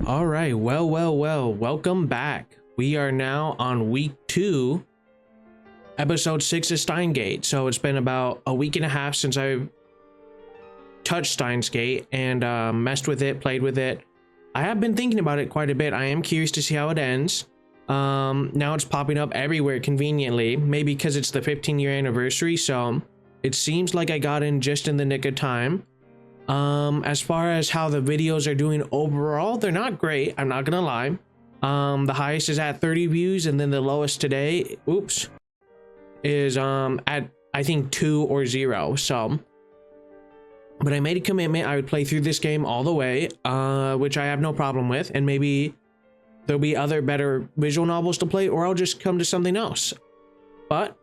All right, well, welcome back. We are now on week 2, episode 6 of Steins. So it's been about a week and a half since I've touched Steins and messed with it, played with it. I have been thinking about it quite a bit. I am curious to see how it ends. Now it's popping up everywhere conveniently, maybe because it's the 15-year anniversary, so it seems like I got in just in the nick of time. As far as how the videos are doing overall, they're not great, I'm not gonna lie. The highest is at 30 views, and then the lowest today, is at I think 2 or 0. So, but I made a commitment I would play through this game all the way, which I have no problem with, and maybe there'll be other better visual novels to play, or I'll just come to something else. But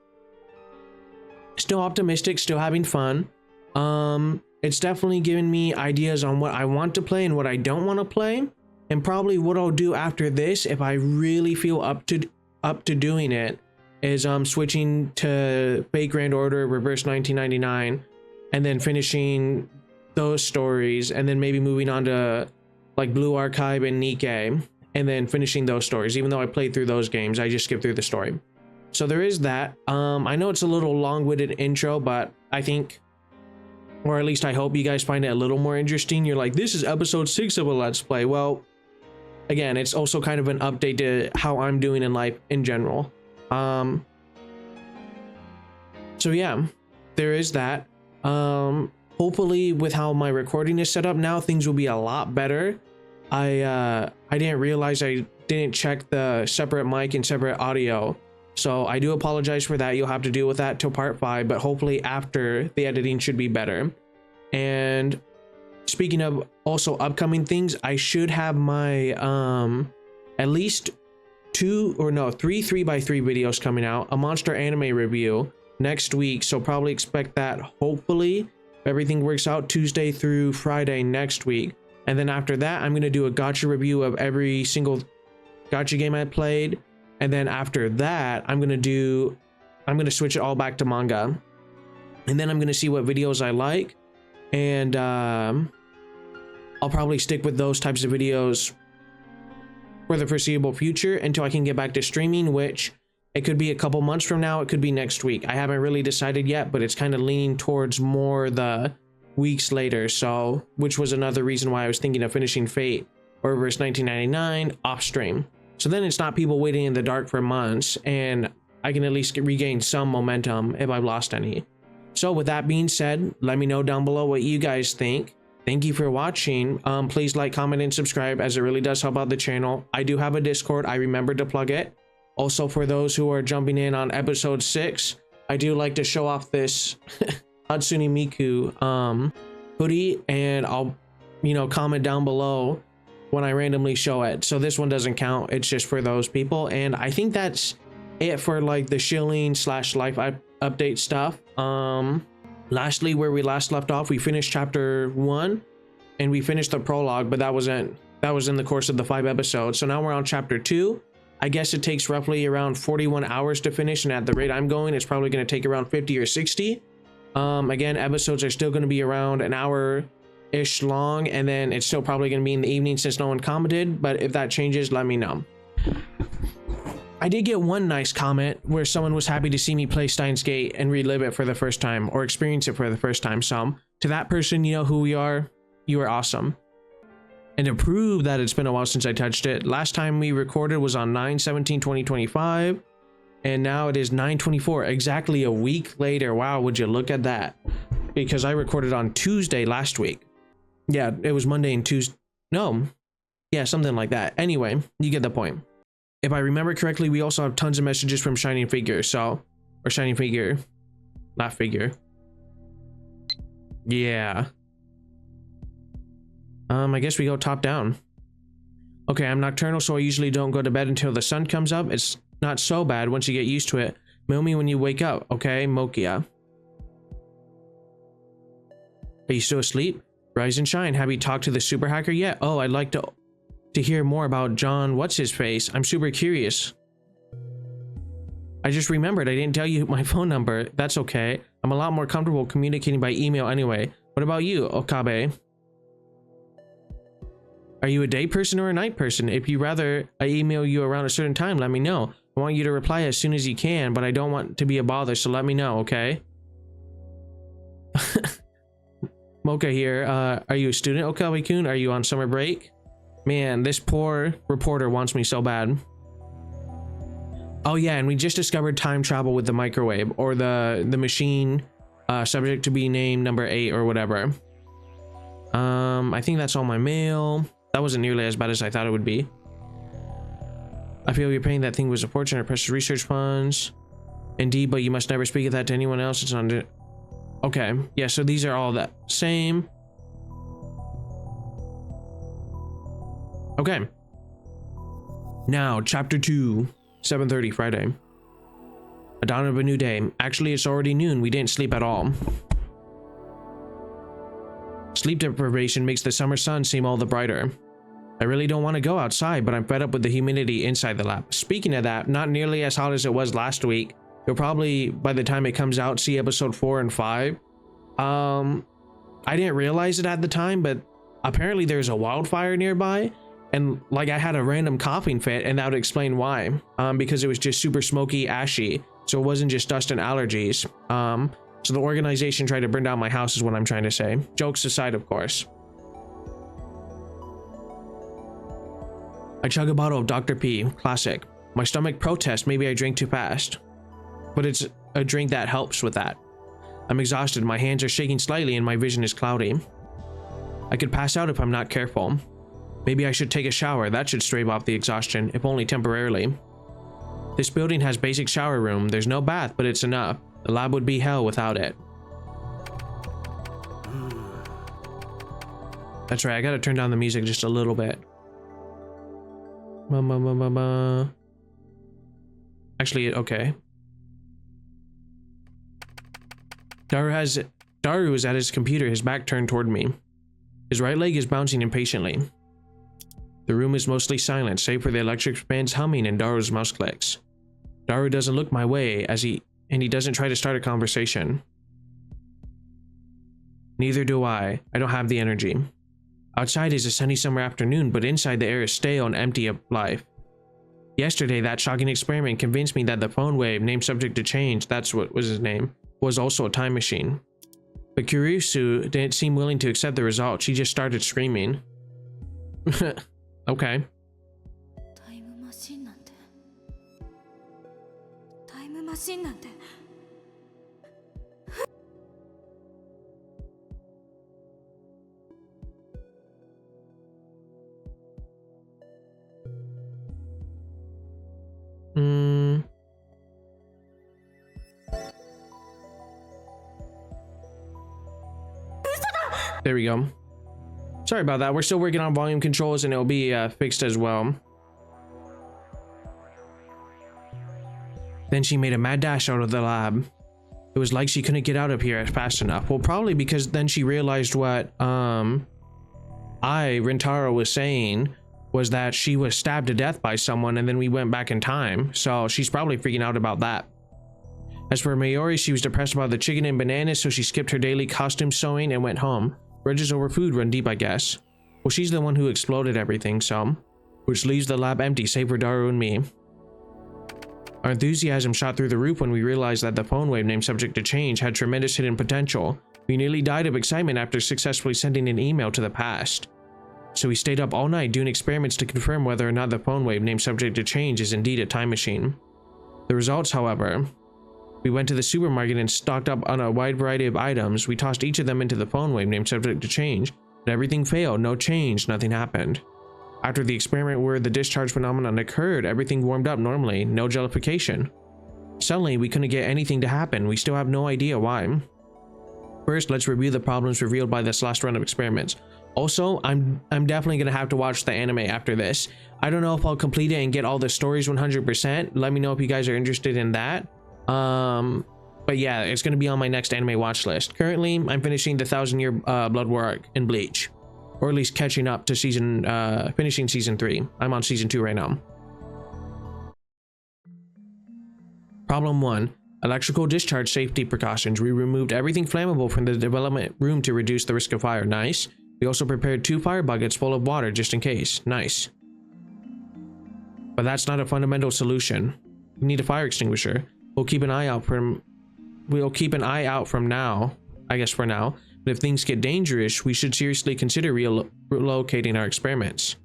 still optimistic, still having fun. It's definitely given me ideas on what I want to play and what I don't want to play, and probably what I'll do after this, if I really feel up to doing it, is switching to Fate Grand Order, Reverse 1999, and then finishing those stories, and then maybe moving on to like Blue Archive and Nikkei, and then finishing those stories. Even though I played through those games, I just skipped through the story. So there is that. I know it's a little long-winded intro, but I think, or at least I hope, you guys find it a little more interesting. You're like, this is episode 6 of a Let's Play. Well, again, it's also kind of an update to how I'm doing in life in general. So yeah, there is that. Hopefully with how my recording is set up now, things will be a lot better. I didn't realize I didn't check the separate mic and separate audio. So I do apologize for that. You'll have to deal with that till part 5, but hopefully after, the editing should be better. And speaking of also upcoming things, I should have my at least 3 3x3 videos coming out, a monster anime review next week. So probably expect that, hopefully, if everything works out, Tuesday through Friday next week. And then after that, I'm going to do a gacha review of every single gacha game I played. And then after that, I'm going to switch it all back to manga. And then I'm going to see what videos I like. And I'll probably stick with those types of videos for the foreseeable future until I can get back to streaming, which it could be a couple months from now. It could be next week. I haven't really decided yet, but it's kind of leaning towards more the weeks later. So, which was another reason why I was thinking of finishing Fate or Reverse 1999 off stream. So then it's not people waiting in the dark for months, and I can at least regain some momentum if I've lost any. So with that being said, let me know down below what you guys think. Thank you for watching. Please like, comment, and subscribe, as it really does help out the channel. I do have a Discord. I remembered to plug it. Also, for those who are jumping in on episode 6, I do like to show off this Hatsune Miku hoodie, and I'll, comment down below when I randomly show it. So this one doesn't count, it's just for those people. And I think that's it for like the shilling / life update stuff. Lastly, where we last left off, we finished chapter 1 and we finished the prologue, but that was in the course of the 5 episodes. So now we're on chapter 2. I guess it takes roughly around 41 hours to finish, and at the rate I'm going, it's probably going to take around 50 or 60. Again, episodes are still going to be around an hour-ish long, and then it's still probably going to be in the evening since no one commented, but if that changes, let me know. I did get one nice comment where someone was happy to see me play Steins Gate and relive it for the first time, or experience it for the first time. So to that person, you know who we are, you are awesome. And to prove that it's been a while since I touched it, last time we recorded was on 9/17/2025, and now it is 9/24, exactly a week later. Wow, would you look at that? Because I recorded on Tuesday last week. Yeah, it was Monday and Tuesday. No, yeah, something like that. Anyway, you get the point. If I remember correctly, we also have tons of messages from Shining Figure, or Shining Figure, not Figure. Yeah. I guess we go top down. Okay, I'm nocturnal, so I usually don't go to bed until the sun comes up. It's not so bad once you get used to it. Mail me when you wake up, okay, Mokia? Are you still asleep? Rise and shine. Have you talked to the super hacker yet? Oh, I'd like to hear more about John what's-his-face. I'm super curious. I just remembered I didn't tell you my phone number. That's okay. I'm a lot more comfortable communicating by email anyway. What about you, Okabe? Are you a day person or a night person? If you rather I email you around a certain time, let me know. I want you to reply as soon as you can, but I don't want to be a bother, so let me know, okay? Mocha here. Are you a student, Okawi-kun? Are you on summer break? Man, this poor reporter wants me so bad. Oh yeah, and we just discovered time travel with the microwave, or the machine, subject to be named number 8 or whatever. I think that's all my mail. That wasn't nearly as bad as I thought it would be. I feel you're paying that thing was a fortune or precious research funds. Indeed, but you must never speak of that to anyone else. It's under... Okay, yeah, so these are all that same. Okay. Now, chapter 2, 7:30 Friday. A dawn of a new day. Actually, it's already noon. We didn't sleep at all. Sleep deprivation makes the summer sun seem all the brighter. I really don't want to go outside, but I'm fed up with the humidity inside the lab. Speaking of that, not nearly as hot as it was last week. You'll probably, by the time it comes out, see episode 4 and 5. I didn't realize it at the time, but apparently there's a wildfire nearby. And like I had a random coughing fit, and that would explain why. Because it was just super smoky, ashy. So it wasn't just dust and allergies. So the organization tried to burn down my house is what I'm trying to say. Jokes aside, of course. I chug a bottle of Dr. P, classic. My stomach protests, maybe I drink too fast. But it's a drink that helps with that. I'm exhausted, my hands are shaking slightly and my vision is cloudy. I could pass out if I'm not careful. Maybe I should take a shower, that should stave off the exhaustion, if only temporarily. This building has basic shower room, there's no bath, but it's enough. The lab would be hell without it. That's right, I gotta turn down the music just a little bit. Actually, okay. Daru is at his computer, his back turned toward me. His right leg is bouncing impatiently. The room is mostly silent, save for the electric fans humming and Daru's mouse clicks. Daru doesn't look my way and he doesn't try to start a conversation. Neither do I. I don't have the energy. Outside is a sunny summer afternoon, but inside the air is stale and empty of life. Yesterday, that shocking experiment convinced me that the phone wave, named subject to change, that's what was his name, was also a time machine. But Kurisu didn't seem willing to accept the result. She just started screaming. Okay. There we go. Sorry about that. We're still working on volume controls and it'll be fixed as well. Then she made a mad dash out of the lab. It was like she couldn't get out of here fast enough. Well, probably because then she realized what Rintaro was saying was that she was stabbed to death by someone and then we went back in time. So she's probably freaking out about that. As for Mayuri, she was depressed about the chicken and bananas, so she skipped her daily costume sewing and went home. Grudges over food run deep, I guess. Well, she's the one who exploded everything, so. Which leaves the lab empty, save for Daru and me. Our enthusiasm shot through the roof when we realized that the phone wave named subject to change had tremendous hidden potential. We nearly died of excitement after successfully sending an email to the past. So we stayed up all night doing experiments to confirm whether or not the phone wave named subject to change is indeed a time machine. The results, however, we went to the supermarket and stocked up on a wide variety of items. We tossed each of them into the phone wave named subject to change, but everything failed, no change, nothing happened. After the experiment where the discharge phenomenon occurred, everything warmed up normally, no jellification. Suddenly, we couldn't get anything to happen. We still have no idea why. First, let's review the problems revealed by this last run of experiments. Also, I'm definitely gonna have to watch the anime after this. I don't know if I'll complete it and get all the stories 100%. Let me know if you guys are interested in that. But yeah, it's gonna be on my next anime watch list. Currently, I'm finishing the 1000-Year Blood War arc in Bleach, or at least catching up to finishing season 3. I'm on season 2 right now. Problem 1. Electrical discharge safety precautions. We removed everything flammable from the development room to reduce the risk of fire. Nice. We also prepared 2 fire buckets full of water just in case. Nice. But that's not a fundamental solution. We need a fire extinguisher. We'll keep an eye out from now, I guess for now. But if things get dangerous, we should seriously consider relocating our experiments.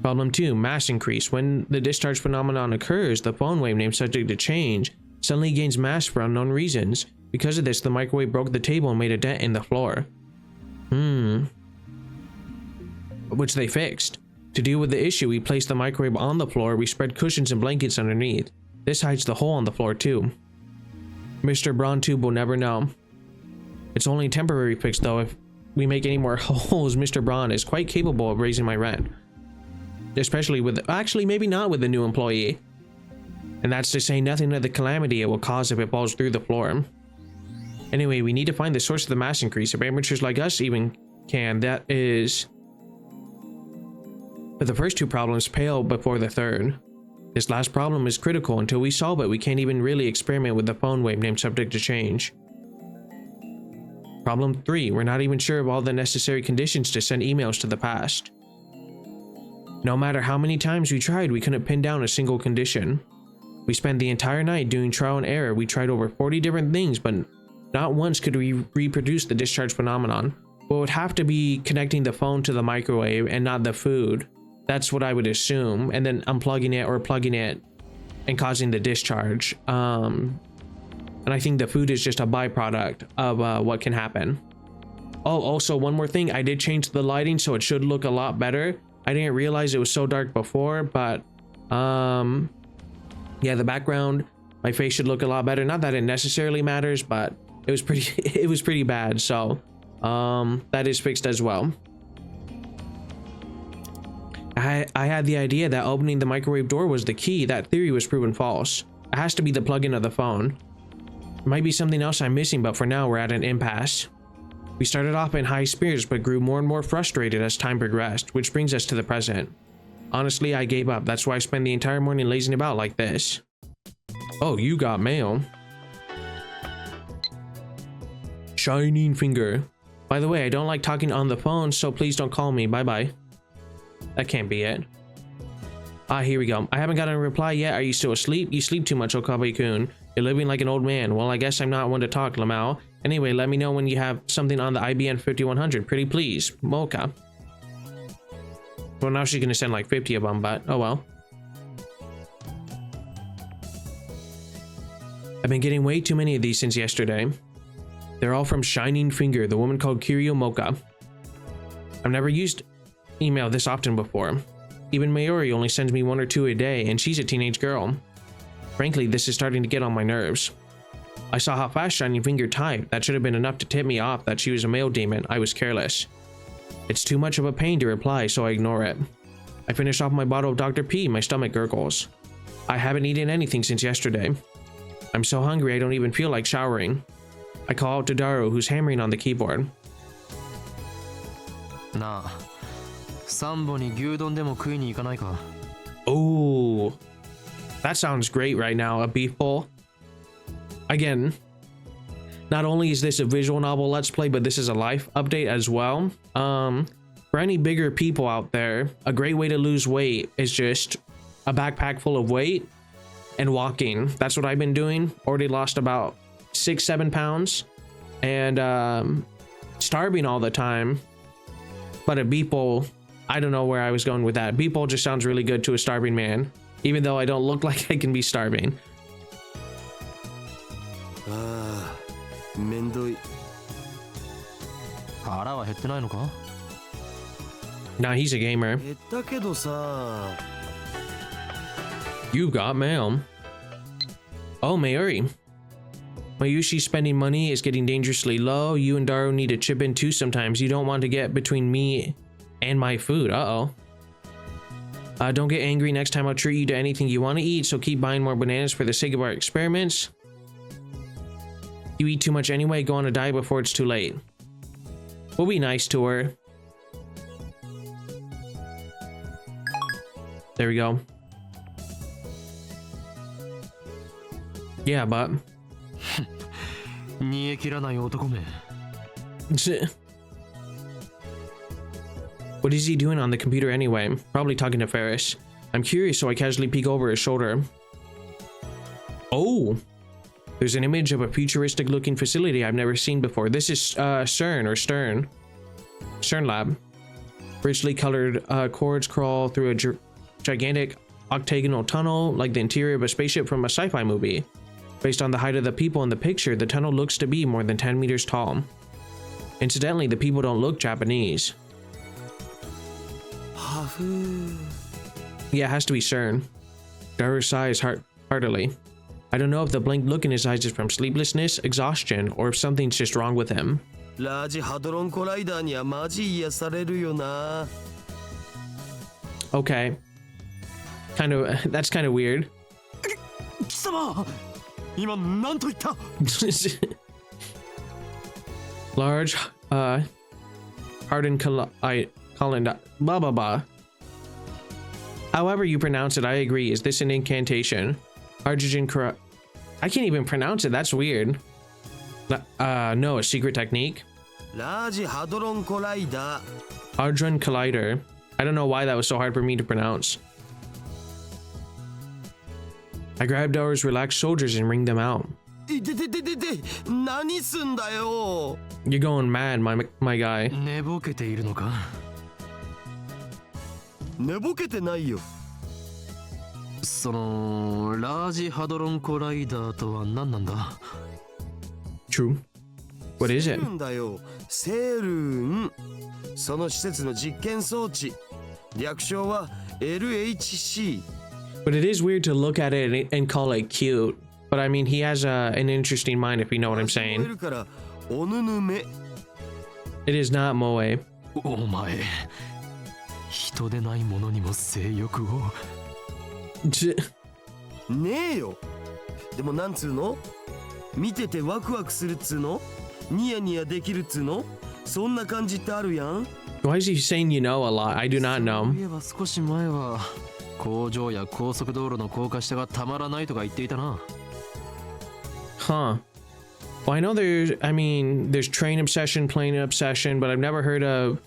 Problem 2, mass increase. When the discharge phenomenon occurs, the phone wave named subject to change suddenly gains mass for unknown reasons. Because of this, the microwave broke the table and made a dent in the floor. Which they fixed. To deal with the issue, we placed the microwave on the floor. We spread cushions and blankets underneath. This hides the hole on the floor too. Mr. Brontube will never know. It's only a temporary fix though. If we make any more holes, Mr. Braun is quite capable of raising my rent. Especially with, actually maybe not with the new employee. And that's to say nothing of the calamity it will cause if it falls through the floor. Anyway, we need to find the source of the mass increase. If amateurs like us even can, that is... But the first 2 problems pale before the third. This last problem is critical. Until we solve it, we can't even really experiment with the phone wave named subject to change. Problem 3, we're not even sure of all the necessary conditions to send emails to the past. No matter how many times we tried, we couldn't pin down a single condition. We spent the entire night doing trial and error. We tried over 40 different things, but not once could we reproduce the discharge phenomenon. Well, it would have to be connecting the phone to the microwave and not the food. That's what I would assume, and then unplugging it or plugging it and causing the discharge. And I think the food is just a byproduct of what can happen. Oh, also one more thing, I did change the lighting so it should look a lot better. I didn't realize it was so dark before, but yeah, the background, my face should look a lot better. Not that it necessarily matters, but it was pretty bad. So that is fixed as well. I had the idea that opening the microwave door was the key. That theory was proven false. It has to be the plug-in of the phone. It might be something else I'm missing, but for now we're at an impasse. We started off in high spirits, but grew more and more frustrated as time progressed, which brings us to the present. Honestly, I gave up. That's why I spend the entire morning lazing about like this. Oh, you got mail. Shining finger. By the way, I don't like talking on the phone, so please don't call me. Bye-bye. That can't be it. Ah, here we go. I haven't gotten a reply yet. Are you still asleep? You sleep too much, Okabe-kun. You're living like an old man. Well, I guess I'm not one to talk, Lamau. Anyway, let me know when you have something on the IBN 5100. Pretty please. Mocha. Well, now she's gonna send like 50 of them, but oh well. I've been getting way too many of these since yesterday. They're all from Shining Finger, the woman called Kiryu Mocha. I've never used email this often before. Even Mayuri only sends me 1 or 2 a day, and she's a teenage girl. Frankly, this is starting to get on my nerves. I saw how fast Shining Finger typed. That should have been enough to tip me off that she was a mail demon. I was careless. It's too much of a pain to reply, so I ignore it. I finish off my bottle of Dr. P. My stomach gurgles. I haven't eaten anything since yesterday. I'm so hungry I don't even feel like showering. I call out to Daru, who's hammering on the keyboard. Nah. Sambo ni gyudon demo kui ni ikanai ka? Oh, that sounds great right now. A beef bowl. Again, not only is this a visual novel let's play, but this is a life update as well. For any bigger people out there, a great way to lose weight is just a backpack full of weight and walking. That's what I've been doing. Already lost about 6-7 pounds and starving all the time. But a beef bowl, I don't know where I was going with that. Beef bowl just sounds really good to a starving man, even though I don't look like I can be starving. Mendoi. Hara wa hette nai no ka? Nah, he's a gamer. You got mail. Oh, Mayuri. Mayushi's spending money is getting dangerously low. You and Daru need to chip in too sometimes. You don't want to get between me and my food. Uh-oh. Don't get angry. Next time I'll treat you to anything you want to eat, so keep buying more bananas for the sake of our experiments. You eat too much anyway. Go on a diet before it's too late. We'll be nice to her. There we go. Yeah, but... What is he doing on the computer anyway? Probably talking to Ferris. I'm curious, so I casually peek over his shoulder. Oh! There's an image of a futuristic looking facility I've never seen before. This is Sern or Stern. Sern Lab. Richly colored cords crawl through a gigantic octagonal tunnel like the interior of a spaceship from a sci-fi movie. Based on the height of the people in the picture, the tunnel looks to be more than 10 meters tall. Incidentally, the people don't look Japanese. Yeah, it has to be Sern. Daru sighs heartily. I don't know if the blank look in his eyes is from sleeplessness, exhaustion, or if something's just wrong with him. Okay. That's kind of weird. Large, hardened colonnade, blah blah blah. However you pronounce it, I agree. Is this an incantation? Hydrogen I can't even pronounce it. That's weird. No, a secret technique. Hadron Collider. I don't know why that was so hard for me to pronounce. I grabbed Daru's relaxed shoulders and wringed them out. You're going mad, my guy. 寝ぼけているのか? 寝ぼけてないよ。そのラージハドロンコライダーとは何なんだ? True. What is it? セルンだよ。セルン。その施設の実験装置。略称は LHC. But it is weird to look at it and call it cute. But I mean, he has an interesting mind, if you know what I'm saying. It is not Moe. お前、人でないものにも性欲を。ねえよ。でもなんつうの？見ててワクワクするっつうの？ニヤニヤできるっつうの？そんな感じってあるやん。Why is he saying you know a lot? I do not know. そういえば少し前は工場や高速道路の高架下がたまらないとか言っていたな。Huh. Well, I know there's train obsession, plane obsession, but I've never heard of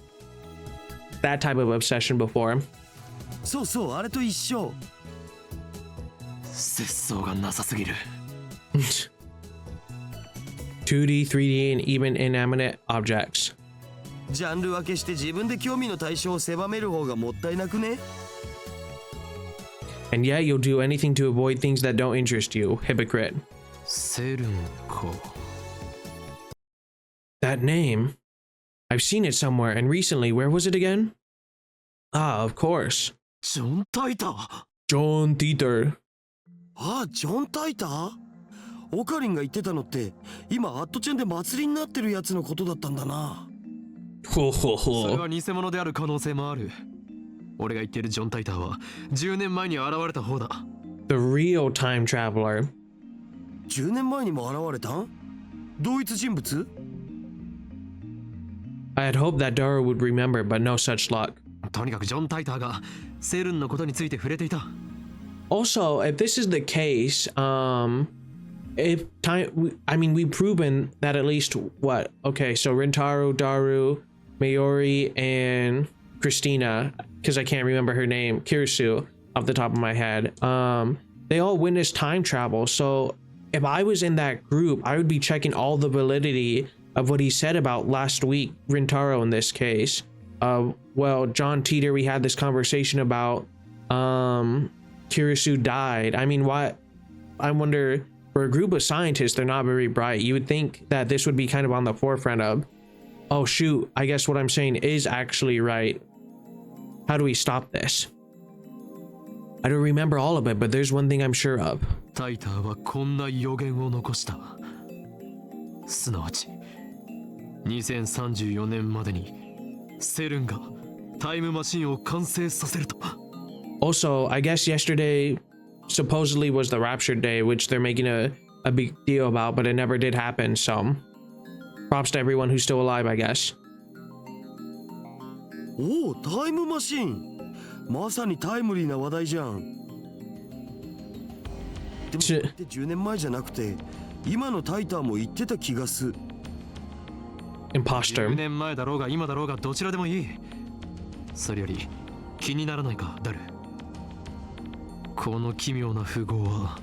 that type of obsession before. そうそう、あれと一緒。節操がなさすぎる。2D, 3D, and even inanimate objects. ジャンル分けして自分で興味の対象を狭める方がもったいなくね? And yet you'll do anything to avoid things that don't interest you, hypocrite. セルンか。That name. I've seen it somewhere, and recently, where was it again? Ah, of course. ジョン・タイター。 John Titor. ああ、ジョン・タイター？オカリンが言ってたのって、今アットチェンで祭りになってるやつのことだったんだな。ほほほ。それは偽物である可能性もある。俺が言ってるジョン・タイターは10年前に現れた方だ。The real time traveler. 10年前にも現れたん？同一人物？ I had hoped that Daru would remember, but no such luck. とにかくジョン・タイターがセルンのことについて触れていた。Also, if this is the case, if time, we've proven that at least what? Okay, so Rintaro, Daru, Mayuri, and Christina, because I can't remember her name, Kirisu, off the top of my head. They all witnessed time travel. So if I was in that group, I would be checking all the validity of what he said about last week, Rintaro in this case. Well, John Teeter, we had this conversation about Kirisu died. I mean, why? I wonder, for a group of scientists, they're not very bright. You would think that this would be kind of on the forefront of, oh shoot, I guess what I'm saying is actually right. How do we stop this? I don't remember all of it, but there's one thing I'm sure of. タイターはこんな予言を残した。すなわち、2034年までにセルンがタイムマシンを完成させると。Also, I guess yesterday supposedly was the rapture day, which they're making a big deal about, but it never did happen, so props to everyone who's still alive, I guess. おお、タイムマシン。まさにタイムリーな話題じゃん。でも10年前じゃなくて、今のタイターも言ってた気がする。Imposter. 10年前だろうが今だろうがどちらでもいい。それより気にならないか、ダル。この奇妙な符号は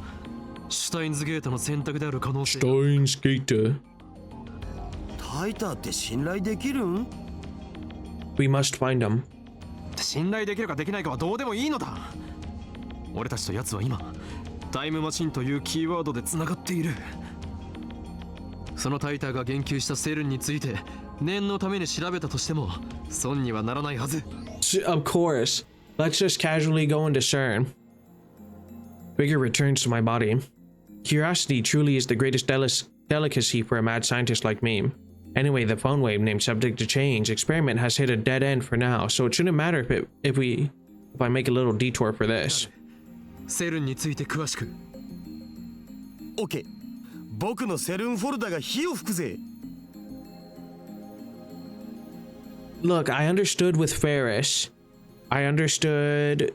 シュタインズゲートの選択である可能性。Steins Gate. タイターって信頼できるん？ We must find him. 信頼できるかできないかはどうでもいいのだ。俺たちと奴は今タイムマシンというキーワードでつながっている。そのタイターが言及したセルンについて念のために調べたとしても損にはならないはず。 Of course. Let's just casually go into Sern. Vigor returns to my body. Curiosity truly is the greatest delicacy for a mad scientist like me. Anyway, the phone wave named subject to change experiment has hit a dead end for now, so it shouldn't matter if I make a little detour for this. セルンについて詳しく。 OK。僕のセルンフォルダが火を吹くぜ。 Look, I understood with Ferris. I understood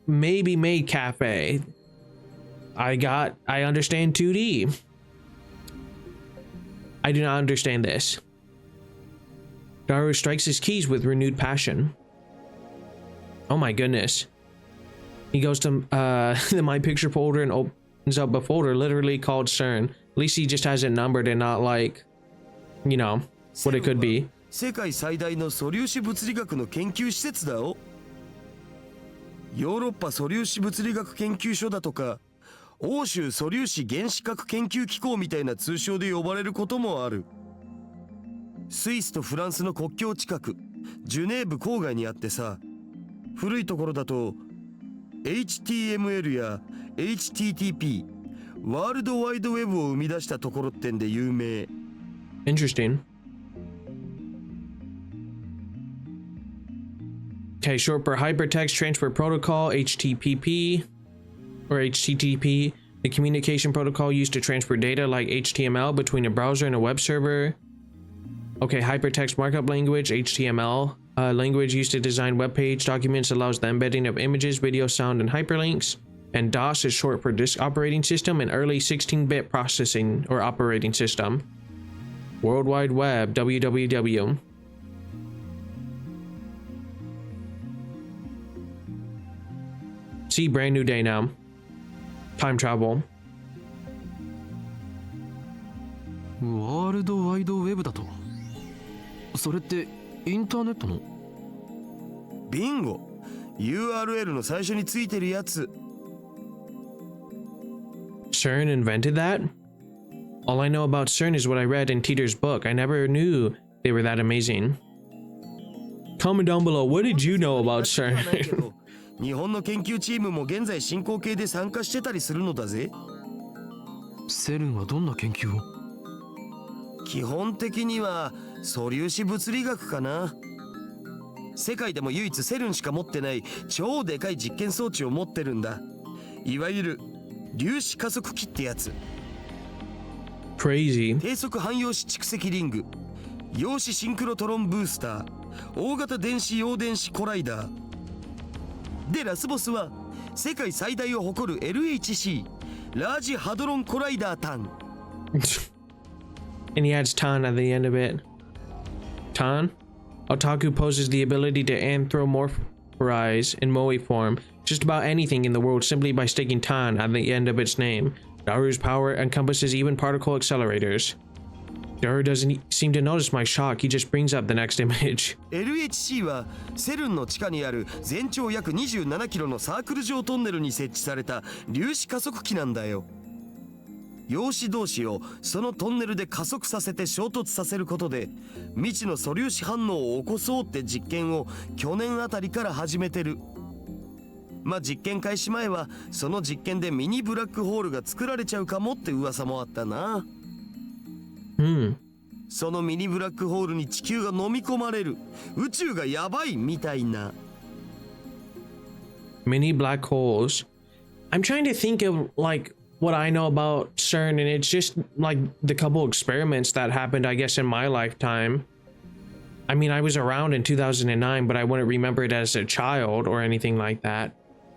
maybe Maid Cafe. I understand 2D. I do not understand this. Daru strikes his keys with renewed passion. Oh my goodness. He goes to the My Picture folder and opens up a folder literally called Sern. At least he just has it numbered and not like, you know, what it could be. 世界最大の素粒子物理学の研究施設だよ。ヨーロッパ素粒子物理学研究所だとか、欧州素粒子原子核研究機構みたいな通称で呼ばれることもある。スイスとフランスの国境近く、ジュネーブ郊外にあってさ、古いところだと HTML や HTTP ワールドワイドウェブを生み出したところってんで有名。 Interesting. Okay, short for Hypertext Transfer Protocol, HTTP, or HTTP, the communication protocol used to transfer data like HTML between a browser and a web server. Okay, Hypertext Markup Language, HTML, language used to design web page documents, allows the embedding of images, video, sound, and hyperlinks. And DOS is short for Disk Operating System and early 16-bit processing or operating system. World Wide Web, WWW. See, brand new day now. Time travel. ワールドワイドウェブだと。それってインターネットの？ビンゴ。URL の最初についてるやつ。CERN invented that? All I know about CERN is what I read in Teeter's book. I never knew they were that amazing. Comment down below, what did you know about CERN? 日本の研究チームも現在進行形で参加してたりするのだぜ。セルンはどんな研究を？基本的には素粒子物理学かな。世界でも唯一セルンしか持ってない超でかい実験装置を持ってるんだ。いわゆる粒子加速器ってやつ。Crazy. 低速汎用子蓄積リング、陽子シンクロトロンブースター、大型電子陽電子コライダーで、ラスボスは世界最大を誇る LHC ラージハドロンコライダータン。And he adds Tan at the end of it. Tan? Otaku poses the ability to anthropomorphize in moe form just about anything in the world simply by sticking Tan at the end of its name. Daru's power encompasses even particle accelerators. Daru doesn't seem to notice my shock, he just brings up the next image. LHC はセルンの地下にある全長約27キロのサークル状トンネルに設置された粒子加速器なんだよ。陽子同士をそのトンネルで加速させて衝突させることで未知の素粒子反応を起こそうって実験を去年あたりから始めてる。まあ実験開始前はその実験でミニブラックホールが作られちゃうかもって噂もあったな。そのミニブラックホールに地球が飲み込まれる、宇宙がやばいみたいな。Mini black holes. I'm trying to think of like what I know about CERN, and it's just like the couple experiments that happened, I guess, in my lifetime. I mean, I was around in 2009, but I wouldn't remember it as a child or anything like that.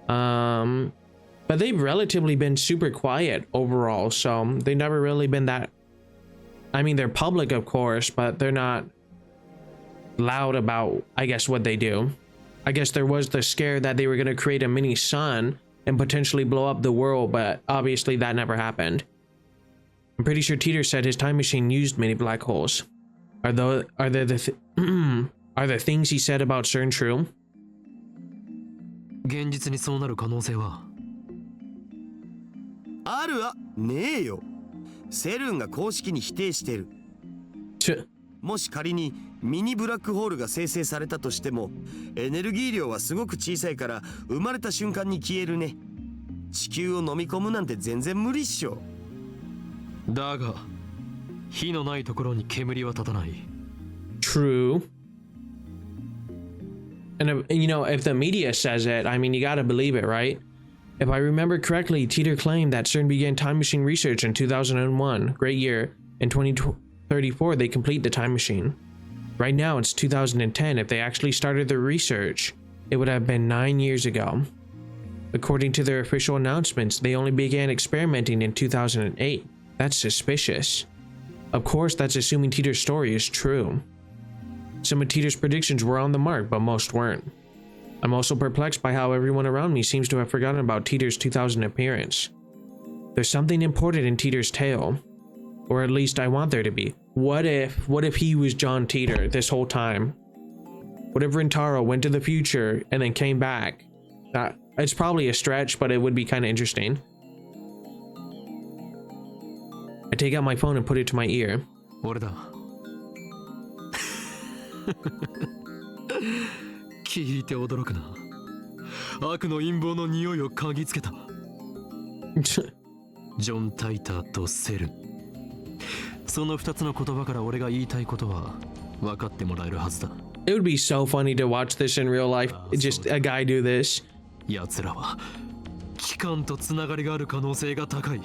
But they've relatively been super quiet overall, so they've never really been that. I mean, they're public, of course, but they're not loud about, I guess, what they do. I guess there was the scare that they were going to create a mini sun and potentially blow up the world, but obviously that never happened. I'm pretty sure Teeter said his time machine used many black holes. Are the things he said about Sern true? 現実にそうなる可能性はあるわねえよ。セルンが公式に否定してる。もし仮にミニブラックホールが生成されたとしても、エネルギー量はすごく小さいから生まれた瞬間に消えるね。地球を飲み込むなんて全然無理っしょ。だが火のないところに煙は立たない。 True. And you know, if the media says it, I mean, you gotta believe it, right? If I remember correctly, Teeter claimed that CERN began time machine research in 2001. Great year. In 2034, they complete the time machine. Right now, it's 2010. If they actually started their research, it would have been 9 years ago. According to their official announcements, they only began experimenting in 2008. That's suspicious. Of course, that's assuming Teeter's story is true. Some of Teeter's predictions were on the mark, but most weren't. I'm also perplexed by how everyone around me seems to have forgotten about Teeter's 2000 appearance. There's something important in Teeter's tale. Or at least I want there to be. What if he was John Teeter this whole time? What if Rintaro went to the future and then came back? It's probably a stretch, but it would be kind of interesting. I take out my phone and put it to my ear. 俺だ聞いて驚くな。悪の陰謀の匂いを嗅ぎつけた。ジョン・タイターとセルン。その2つの言葉から俺が言いたいことは分かってもらえるはずだ。It would be so funny to watch this in real life. Just a guy do this. 奴らは機関とつながりがある可能性が高い。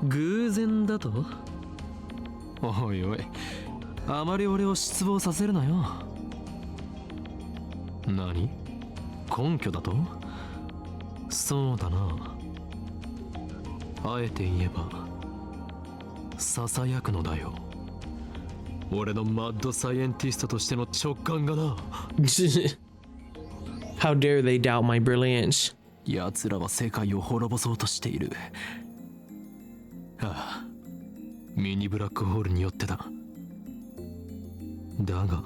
偶然だと？おいおい、あまり俺を失望させるなよ。何？根拠だと？そうだな。あえて言えば、ささやくのだよ。俺のマッドサイエンティストとしての直感がな。How dare they doubt my brilliance? 奴らは世界を滅ぼそうとしている。ああ、ミニブラックホールによってだ。だが、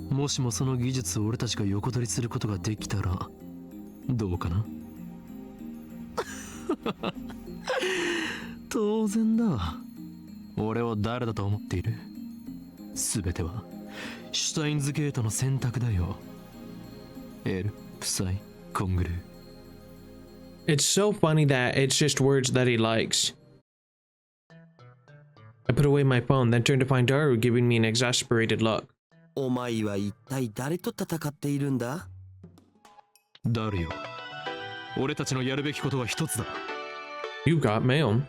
もしもその技術を俺たちが横取りすることができたら、どうかな？当然だ。俺を誰だと思っている？すべてはシュタインズゲートの選択だよ。L、プサイ、コングル。It's so funny that it's just words that he likes. I put away my phone, then turned to find Daru giving me an exasperated look. お前は一体誰と戦っているんだ？ダルよ。俺たちのやるべきことは一つだ。You got mail.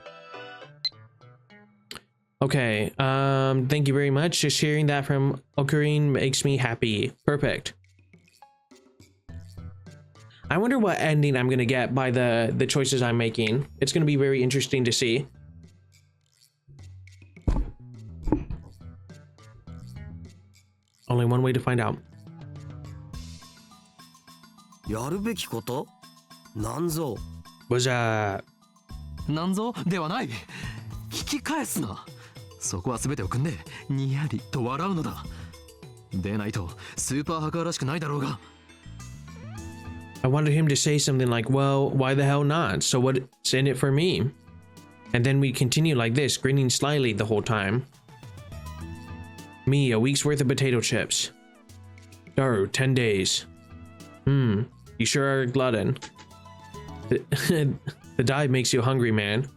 Okay, thank you very much. Just hearing that from Ocarine makes me happy. Perfect. I wonder what ending I'm gonna get by the choices I'm making. It's gonna be very interesting to see. Only one way to find out. やるべきこと？なんぞ。Was なんぞではない。引き返すな。そこは全てを組んでにやりと笑うのだ。でないとスーパーハッカーらしくないだろうが。I wanted him to say something like, well, why the hell not? So what's in it for me? And then we continue like this, grinning slyly the whole time. Me, a week's worth of potato chips. Daru, 10 days. You sure are a glutton. The dive makes you hungry, man.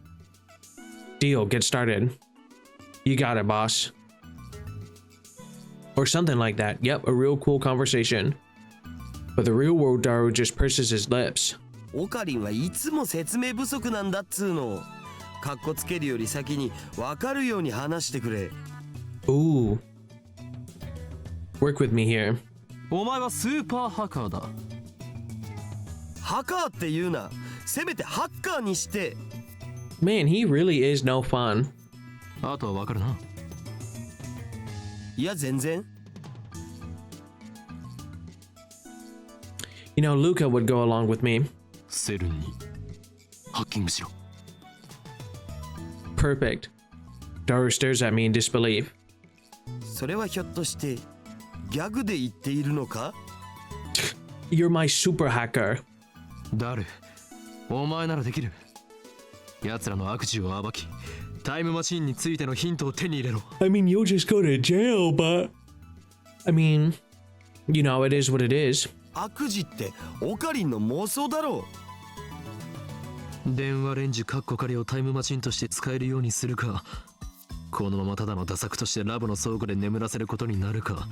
Deal, get started. You got it, boss. Or something like that. Yep, a real cool conversation. But the real world Daru just purses his lips. オカリンはいつも説明不足なんだっつうの。かっこつけるより先に分かるように話してくれ。Ooh. Work with me here. お前はスーパーハッカーだ。ハカーって言うな。せめてハッカーにして。Man, he really is no fun. あとは分かるな。いや全然。 You know, Luca would go along with me. セルンにハッキングしろ。 Perfect. Daru stares at me in disbelief. それはひょっとしてギャグで言っているのか？ You're my super hacker. 誰？お前ならできる。奴らの悪事を暴き、タイムマシンについてのヒントを手に入れろ。 I mean, you'll just go to jail, but... I mean, you know, it is what it is. 悪事ってオカリンの妄想だろう。電話レンジカッコ仮をタイムマシンとして使えるようにするか、このままただの打作としてラボの倉庫で眠らせることになるか、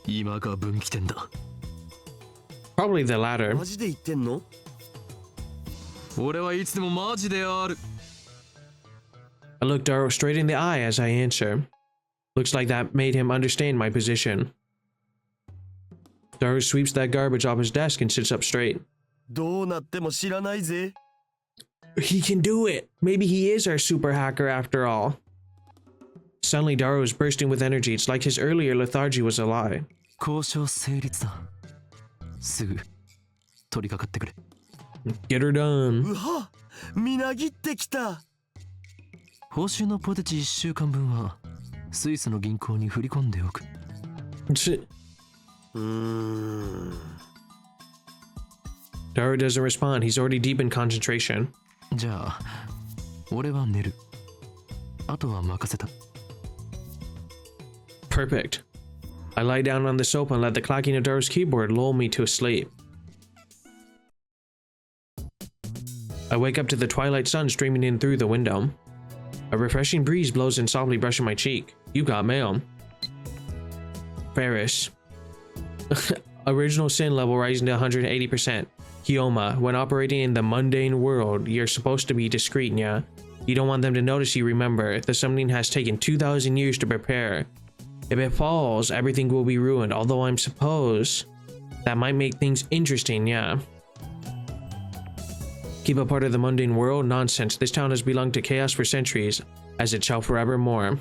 今が分岐点だ。 Probably the latter. マジで言ってんの？俺はいつでもマジである。 I look Daru straight in the eye as I answer. Looks like that made him understand my position. Daru sweeps that garbage off his desk and sits up straight. どうなっても知らないぜ。 He can do it! Maybe he is our super hacker after all. Suddenly, Daru is bursting with energy. It's like his earlier lethargy was a lie. 交渉成立だ。すぐ取り掛かってくれ。 Get her done. うは、みなぎってきた。報酬のポテチ1週間分はスイスの銀行に振り込んでおく。Daru doesn't respond. He's already deep in concentration. じゃあ俺は寝る。あとは任せた。 Perfect. I lie down on the sofa and let the clacking of Daru's keyboard lull me to sleep. I wake up to the twilight sun streaming in through the window. A refreshing breeze blows in softly, brushing my cheek. You got mail. Ferris. Original sin level rising to 180%. Hyoma, when operating in the mundane world, you're supposed to be discreet, yeah? You don't want them to notice you, remember. The summoning has taken 2,000 years to prepare. If it falls, everything will be ruined, although I'm suppose that might make things interesting, yeah? Keep a part of the mundane world? Nonsense. This town has belonged to chaos for centuries, as it shall forevermore.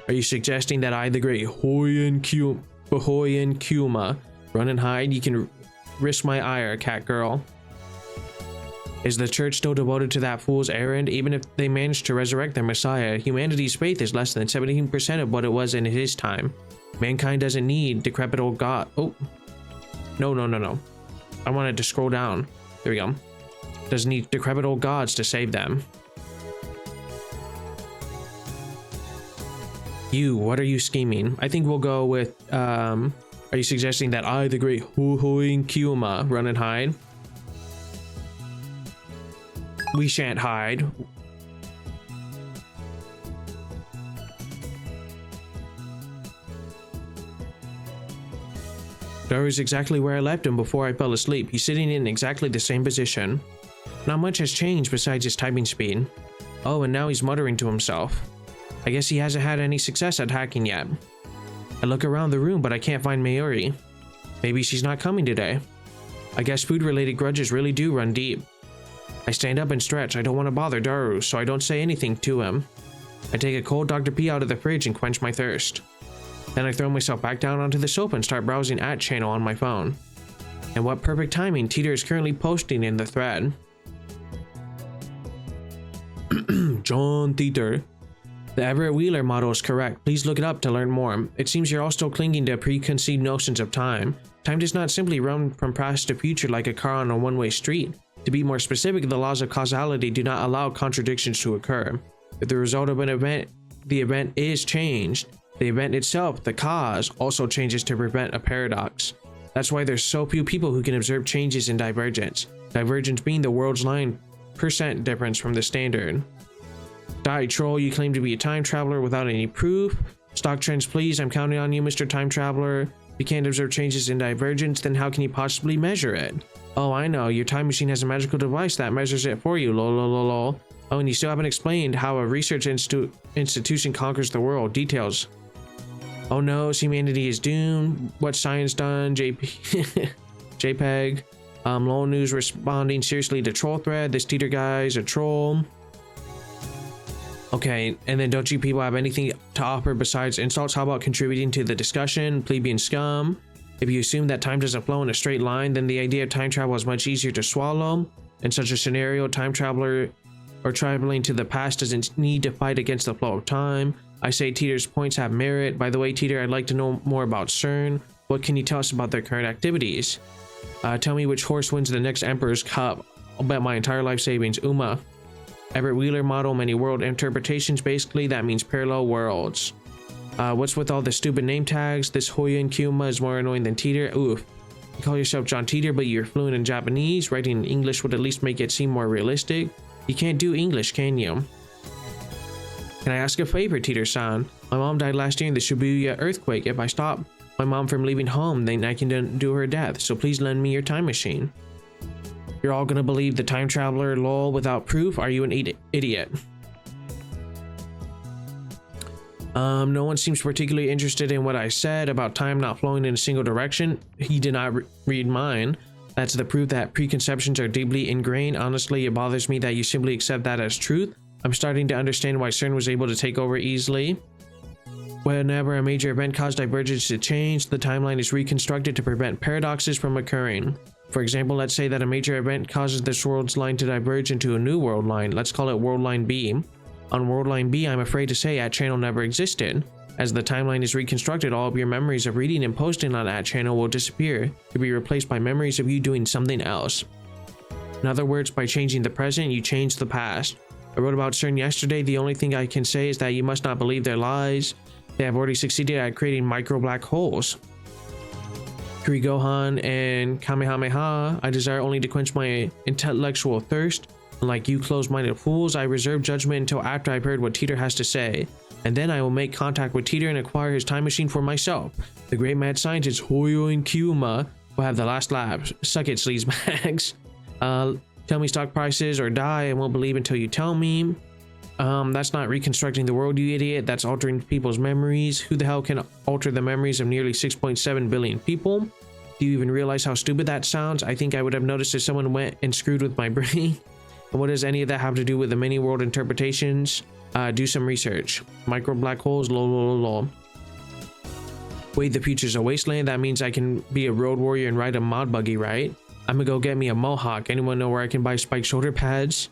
Are you suggesting that I, the great Hoyen Kuma, run and hide? You can risk my ire, cat girl. Is the church still devoted to that fool's errand? Even if they manage to resurrect their messiah, humanity's faith is less than 17% of what it was in his time. Mankind doesn't need decrepit old god. Oh. No. I wanted to scroll down. There we go. Doesn't need decrepit old gods to save them. You, what are you scheming? I think we'll go with, are you suggesting that I, the great Hoyen Kuma, run and hide? We shan't hide. Daru's exactly where I left him before I fell asleep. He's sitting in exactly the same position. Not much has changed besides his typing speed. Oh, and now he's muttering to himself. I guess he hasn't had any success at hacking yet. I look around the room, but I can't find Mayuri. Maybe she's not coming today. I guess food-related grudges really do run deep. I stand up and stretch. I don't want to bother Daru, so I don't say anything to him. I take a cold Dr. P out of the fridge and quench my thirst. Then I throw myself back down onto the sofa and start browsing at channel on my phone. And what perfect timing, Teeter is currently posting in the thread. John Teeter. The Everett Wheeler model is correct. Please look it up to learn more. It seems you're all still clinging to preconceived notions of time. Time does not simply run from past to future like a car on a one-way street. To be more specific, the laws of causality do not allow contradictions to occur. If the result of an event, the event is changed, the event itself, the cause, also changes to prevent a paradox. That's why there's so few people who can observe changes in divergence. Divergence being the world's 9% difference from the standard. Die troll, you claim to be a time traveler without any proof. Stock trends, please. I'm counting on you, Mr. Time Traveler. If you can't observe changes in divergence, then how can you possibly measure it? Oh, I know. Your time machine has a magical device that measures it for you. Lol. Oh, and you still haven't explained how a research institution conquers the world. Details. Oh no, humanity is doomed. What science done? JPEG. Lol News responding seriously to troll thread. This Teeter guy's a troll. Okay, and then don't you people have anything to offer besides insults? How about contributing to the discussion, plebeian scum? If you assume that time doesn't flow in a straight line, then the idea of time travel is much easier to swallow. In such a scenario, time traveler or traveling to the past doesn't need to fight against the flow of time. I say Teeter's points have merit. By the way, Teeter, I'd like to know more about Sern. What can you tell us about their current activities? Tell me which horse wins the next Emperor's Cup. I'll bet my entire life savings. Uma. Everett Wheeler model, many world interpretations. Basically, that means parallel worlds. What's with all the stupid name tags? This Hoya and Kuma is more annoying than Teeter. Oof. You call yourself John Teeter, but you're fluent in Japanese. Writing in English would at least make it seem more realistic. You can't do English, can you? Can I ask a favor, Teeter-san? My mom died last year in the Shibuya earthquake. If I stop my mom from leaving home, then I can do her death. So please lend me your time machine. You're all gonna believe the time traveler, lol, without proof? Are you an idiot? No one seems particularly interested in what I said about time not flowing in a single direction. He did not read mine. That's the proof that preconceptions are deeply ingrained. Honestly, it bothers me that you simply accept that as truth. I'm starting to understand why Sern was able to take over easily. Whenever a major event caused divergence to change, the timeline is reconstructed to prevent paradoxes from occurring. For example, let's say that a major event causes this world's line to diverge into a new world line. Let's call it World Line B. On World Line B, I'm afraid to say @channel never existed. As the timeline is reconstructed, all of your memories of reading and posting on @channel will disappear to be replaced by memories of you doing something else. In other words, by changing the present, you change the past. I wrote about Sern yesterday. The only thing I can say is that you must not believe their lies. They have already succeeded at creating micro black holes. Kurigohan and Kamehameha, I desire only to quench my intellectual thirst. Unlike you closed-minded fools, I reserve judgment until after I've heard what Teeter has to say. And then I will make contact with Teeter and acquire his time machine for myself. The great mad scientist Hoyo and Kyuma will have the last laugh. Suck it, sleazebags. Tell me stock prices or die. I won't believe until you tell me. That's not reconstructing the world, you idiot. That's altering people's memories. Who the hell can alter the memories of nearly 6.7 billion people? Do you even realize how stupid that sounds? I think I would have noticed if someone went and screwed with my brain. And what does any of that have to do with the many world interpretations? Do some research. Micro black holes, lol. Wait, the future's a wasteland? That means I can be a road warrior and ride a mod buggy, right? I'm gonna go get me a mohawk. Anyone know where I can buy spiked shoulder pads?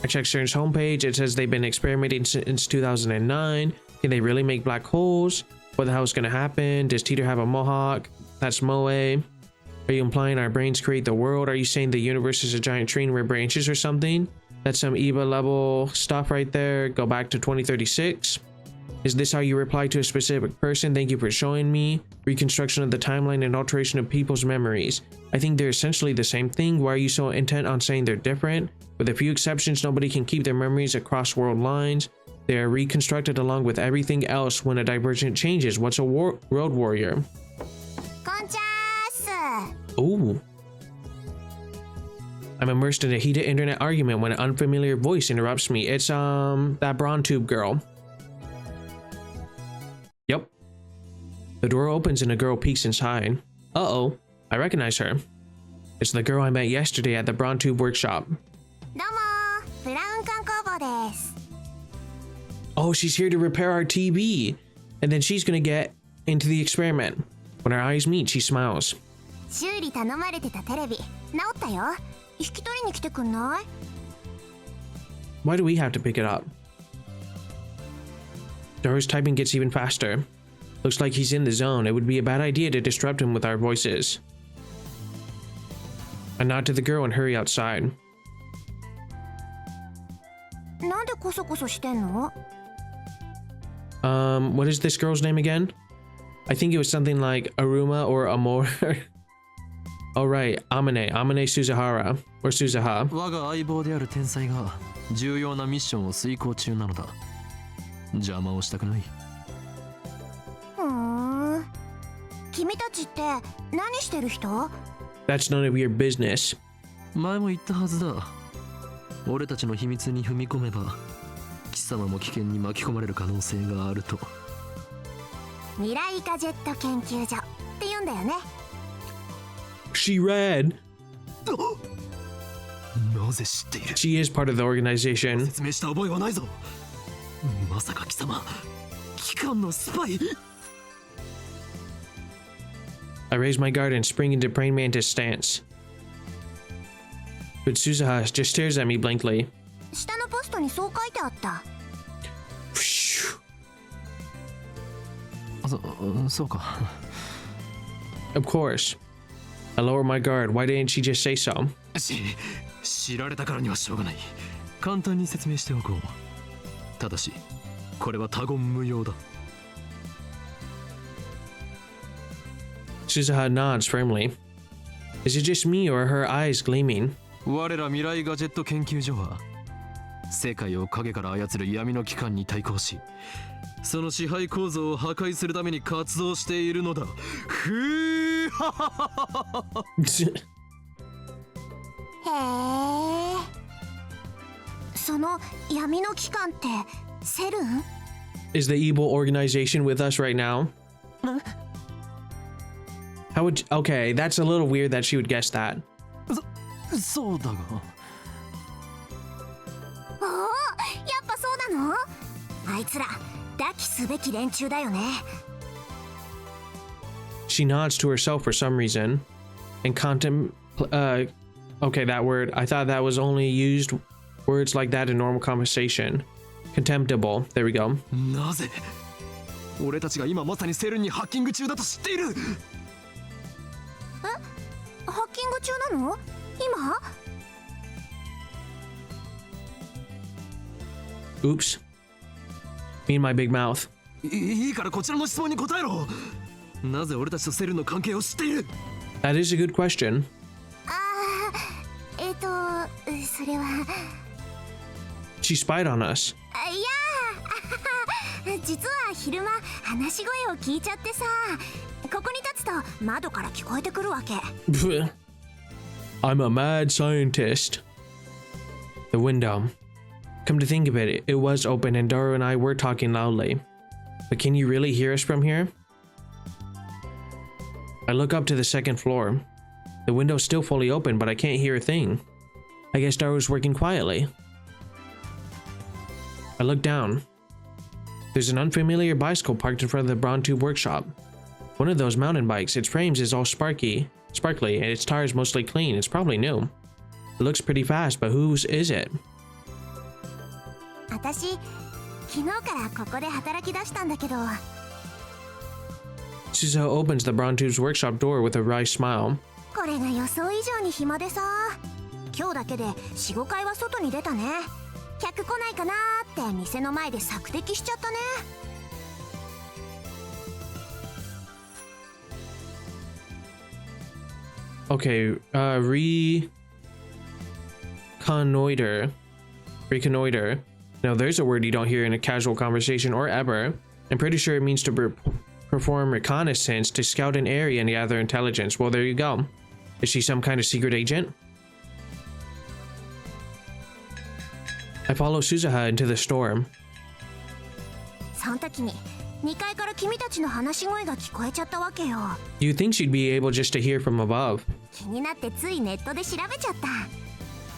I checked Sern's homepage. It says they've been experimenting since 2009. Can they really make black holes? What the hell is gonna happen? Does Teeter have a mohawk? That's Moe. Are you implying our brains create the world? Are you saying the universe is a giant tree and we're branches or something? That's some EVA level stuff right there. Go back to 2036. Is this how you reply to a specific person? Thank you for showing me. Reconstruction of the timeline and alteration of people's memories. I think they're essentially the same thing. Why are you so intent on saying they're different? With a few exceptions, nobody can keep their memories across world lines. They are reconstructed along with everything else when a divergent changes. What's a road warrior? Ooh. I'm immersed in a heated internet argument when an unfamiliar voice interrupts me. It's that Braun Tube girl. Yep. The door opens and a girl peeks inside. Uh-oh, I recognize her. It's the girl I met yesterday at the Braun Tube workshop. Oh, she's here to repair our TV. And then she's gonna get into the experiment. When our eyes meet, she smiles. Why do we have to pick it up? Dora's typing gets even faster. Looks like he's in the zone. It would be a bad idea to disrupt him with our voices. I nod to the girl and hurry outside. What is this girl's name again? I think it was something like Aruma or Amor. Oh right, Amane Suzuhara or Suzuha. 我が相棒である天才が重要なミッションを遂行中なのだ。邪魔をしたくない。君たちって何してる人？ That's none of your business. 前も言ったはずだ。俺たちの秘密に踏み込めば、貴様も危険に巻き込まれる可能性があると。未来ガジェット研究所って言うんだよね。She read. なぜ知っている？ She is part of the organization. 説明した覚えはないぞ。まさか貴様機関のスパイ。 I raise my guard and spring into praying mantis stance. But Suzuha just stares at me blankly. 下のポストにそう書いてあった。そうか。 Of course. I lower my guard. Why didn't she just say so? 知られたからにはしょうがない。簡単に説明しておこう。ただしこれは他言無用だ。 Suzuha nods firmly. Is it just me or are her eyes gleaming? 我ら未来ガジェット研究所は世界を影から操る闇の機関に対抗し、その支配構造を破壊するために活動しているのだ。ふーははははは。へえ。その闇の機関ってセルン？ Is the evil organization with us right now? How would okay, that's a little weird that she would guess that. そうだが。おお、やっぱそうなの？あいつら抱きすべき連中だよね。 She nods to herself for some reason and okay, that word. I thought that was only used words like that in normal conversation. Contemptible. There we go. なぜ俺たちが今まさにセルンにハッキング中だと知っている。ハッキング中なの？今？ Oops. Me and my big mouth. いいからこちらの質問に答えろ。なぜ俺たちとセルンの関係を知っている？ That is a good question. それは。She spied on us. いや実は昼間話し声を聞いちゃってさ、ここに立つと窓から聞こえてくるわけ。I'm a mad scientist. The window. Come to think of it, it was open and Daru and I were talking loudly. But can you really hear us from here? I look up to the second floor. The window's still fully open, but I can't hear a thing. I guess Daru's working quietly. I look down. There's an unfamiliar bicycle parked in front of the Braun Tube workshop. One of those mountain bikes. Its frames is all sparkly, and its tires mostly clean. It's probably new. It looks pretty fast, but whose is it? 私、昨日からここで働き出したんだけど。Suzuha opens the Braun Tube's workshop door with a wry smile. これが予想以上に暇でさ、今日だけで 4,5 回は外に出たね。客来ないかなーって店の前で索敵しちゃったね。Okay, reconnoiter. Now there's a word you don't hear in a casual conversation or ever. I'm pretty sure it means to perform reconnaissance, to scout an area and gather intelligence. Well, there you go. Is she some kind of secret agent? I follow Suzuha into the store. その時に2階から君たちの話し声が聞こえちゃったわけよ。 You'd think she'd be able just to hear from above. 気になってついネットで調べちゃった。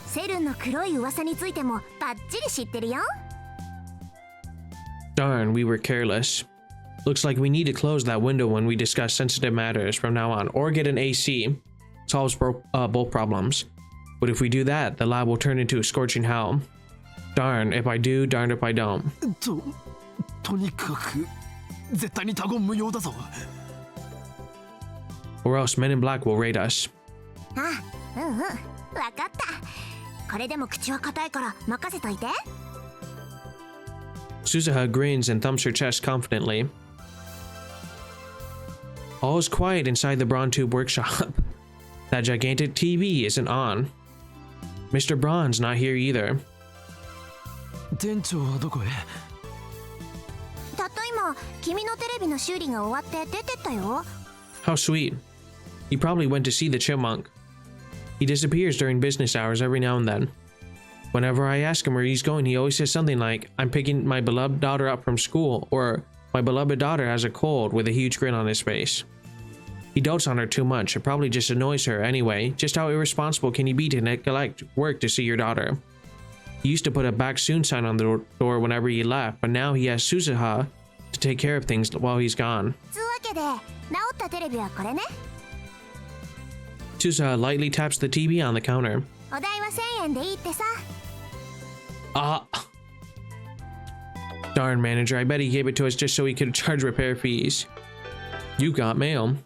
セルンの黒い噂についてもバッチリ知ってるよ。 Darn, we were careless. Looks like we need to close that window when we discuss sensitive matters from now on, or get an AC. Solves both problems. But if we do that, the lab will turn into a scorching hell. Darn if I do, darn if I don't. とにかく絶対に他言無用だぞ。 Or else men in black will raid us. あ、わかった。これでも口は硬いから任せといて。 Suzuha grins and thumps her chest confidently. All is quiet inside the Braun Tube workshop. That gigantic TV isn't on. Mr. Braun's not here either. 店長はどこへ？たった今、君のテレビの修理が終わって出てったよ。 How sweet. He probably went to see the chipmunk. He disappears during business hours every now and then. Whenever I ask him where he's going, he always says something like, I'm picking my beloved daughter up from school, or my beloved daughter has a cold, with a huge grin on his face. He dotes on her too much. It probably just annoys her anyway. Just how irresponsible can you be to neglect work to see your daughter? He used to put a back soon sign on the door whenever he left, but now he has Suzuha to take care of things while he's gone. つうわけで治ったテレビはこれね。 Suzuha lightly taps the TV on the counter. お代は1000円でいいってさ。 Ah. Darn, manager, I bet he gave it to us just so he could charge repair fees. You got mail.